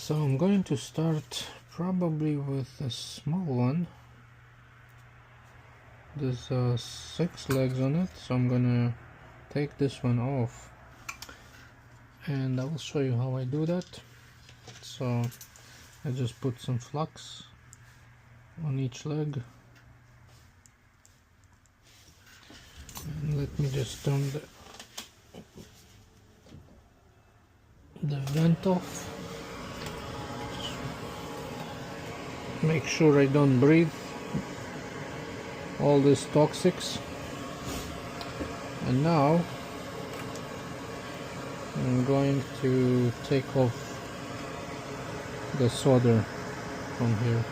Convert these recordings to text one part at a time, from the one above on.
So I'm going to start probably with a small one. There's 6 legs on it, so I'm gonna take this one off and I will show you how I do that. So I just put some flux on each leg, and let me just turn the vent off. Make sure I don't breathe all these toxics. And now I'm going to take off the solder from here.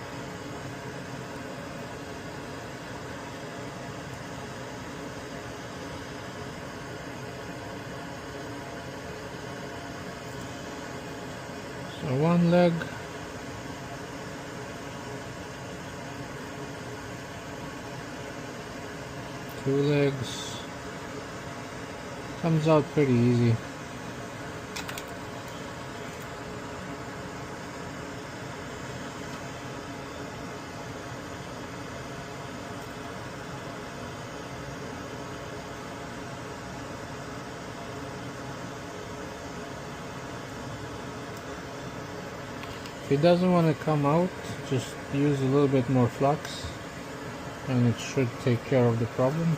So one leg, two legs, comes out pretty easy. If it doesn't want to come out, just use a little bit more flux and it should take care of the problem.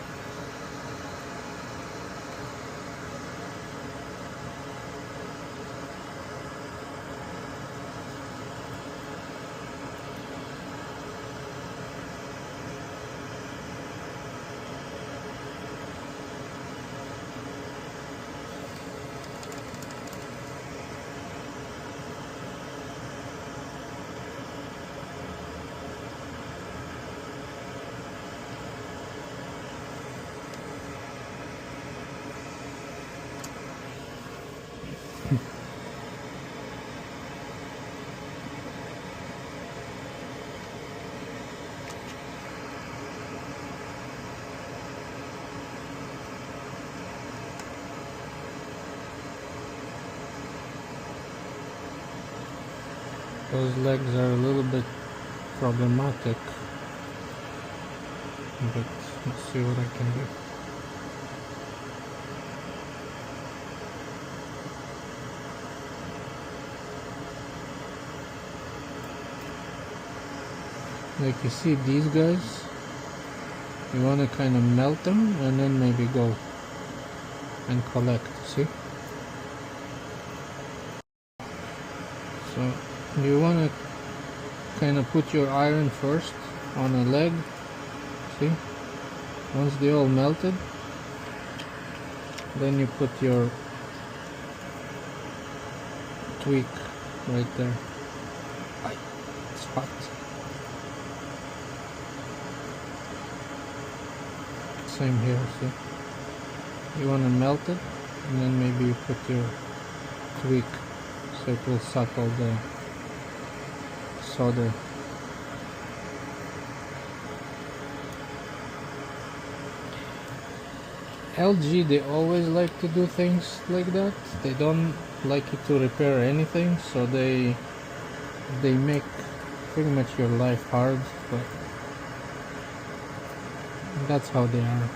Those legs are a little bit problematic, but let's see what I can do. Like you see these guys, you want to kind of melt them and then maybe go and collect, see? So you want to kind of put your iron first on a leg, see? Once they all melted, then you put your tweak right there. It's hot. Same here, see? You want to melt it and then maybe you put your tweak so it will suck all the solder. LG, they always like to do things like that. They don't like you to repair anything, so they make pretty much your life hard, but that's how they are.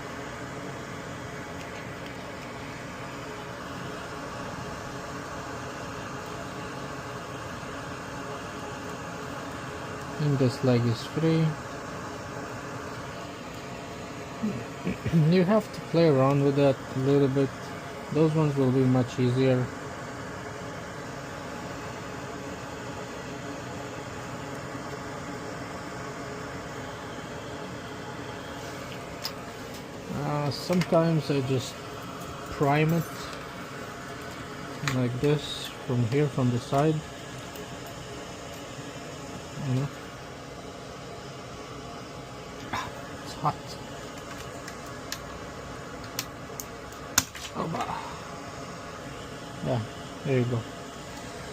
And this leg is free. You have to play around with that a little bit. Those ones will be much easier. Sometimes I just prime it like this from here, from the side, you know. It's hot. Yeah, there you go.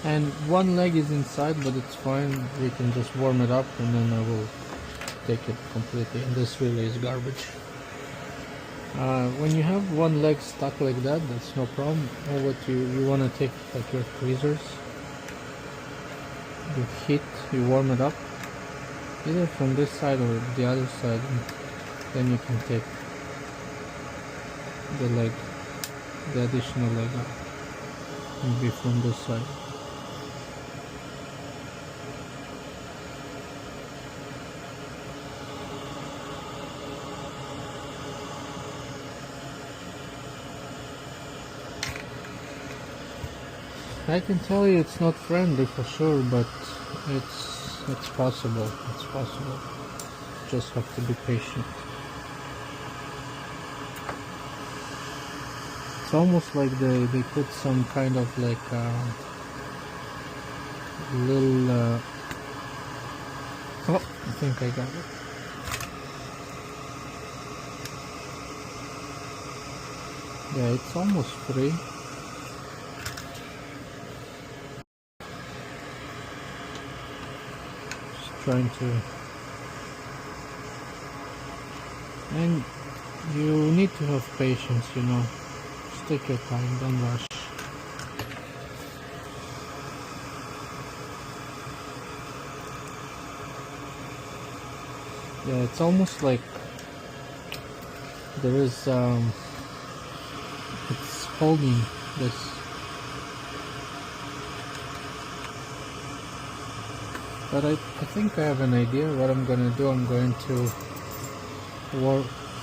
And one leg is inside, but it's fine. We can just warm it up and then I will take it completely. And this really is garbage. When you have one leg stuck like that, that's no problem. Or what you want to take like your tweezers you heat, you warm it up, either from this side or the other side, and then you can take the leg, the additional leg out, maybe from this side. I can tell you it's not friendly for sure, but it's possible. It's possible. Just have to be patient. It's almost like they put some kind of like little oh, I think I got it. Yeah, it's almost free. Trying to, and you need to have patience, you know. Just take your time, don't rush. Yeah, it's almost like there is it's holding this. But I think I have an idea what I'm going to do. I'm going to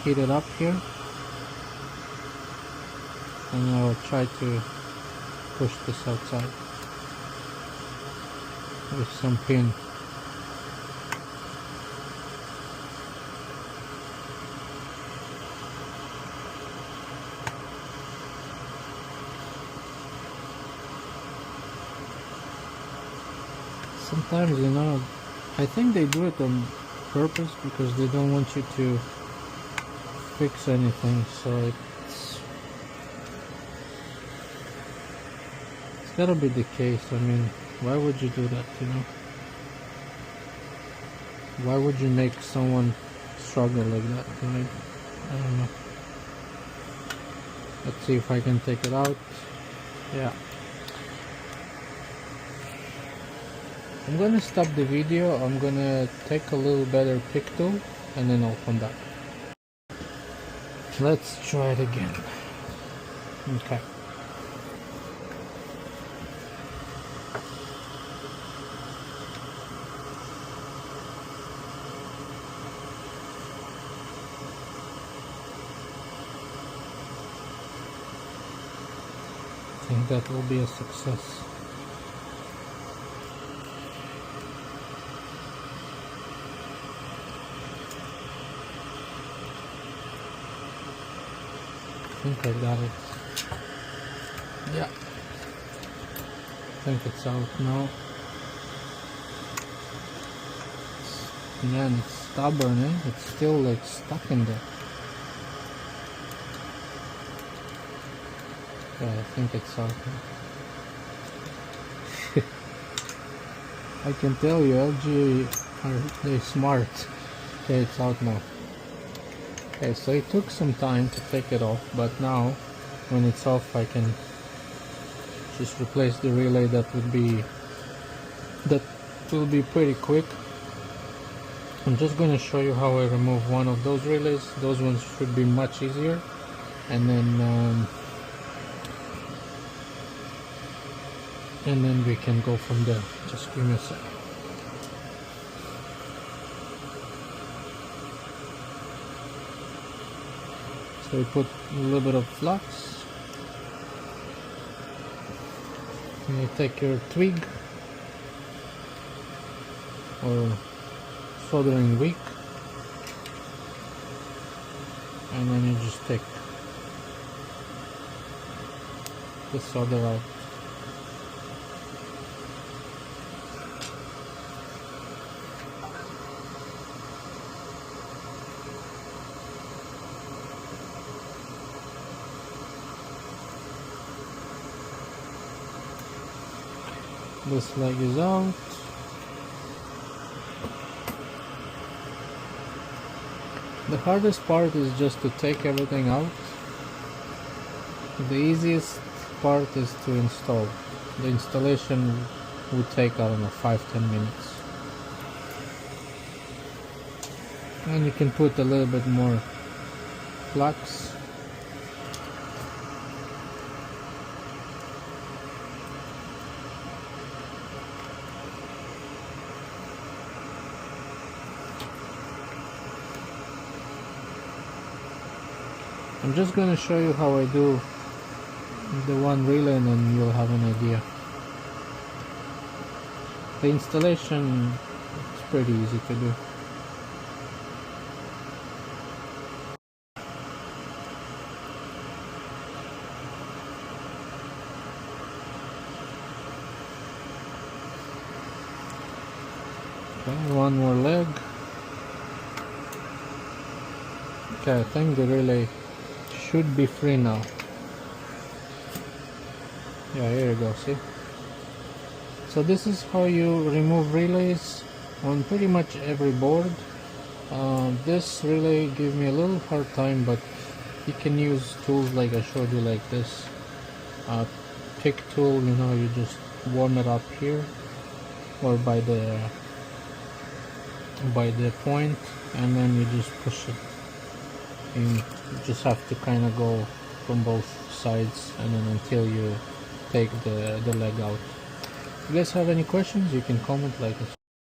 heat it up here, and I'll try to push this outside with some pin. Sometimes, you know, I think they do it on purpose because they don't want you to fix anything, so it's gotta be the case. I mean, why would you do that, you know? Why would you make someone struggle like that, right? I don't know. Let's see if I can take it out. Yeah. I'm gonna stop the video. I'm gonna take a little better pick tool and then I'll come back. Let's try it again. Okay. I think that will be a success. I think I got it. Yeah. I think it's out now. Man, it's stubborn, eh? It's still like stuck in there. Yeah, I think it's out now. I can tell you, LG they smart. Okay, it's out now. Okay, so it took some time to take it off, but now when it's off I can just replace the relay. That will be pretty quick. I'm just going to show you how I remove one of those relays. Those ones should be much easier, and then we can go from there. Just give me a second. So we put a little bit of flux. And you take your twig or soldering wick, and then you just take the solder out. This leg is out. The hardest part is just to take everything out. The easiest part is to install. The installation would take, I don't know, 5-10 minutes. And you can put a little bit more flux. I'm just going to show you how I do the one relay, and then you'll have an idea. The installation is pretty easy to do. Okay, one more leg. Okay, I think the relay should be free now. Yeah, here you go, see? So this is how you remove relays on pretty much every board. This relay gave me a little hard time, but you can use tools like I showed you, like this pick tool. You know, you just warm it up here or by the point, and then you just push it in. You just have to kind of go from both sides, and then until you take the leg out. If you guys have any questions, you can comment, like and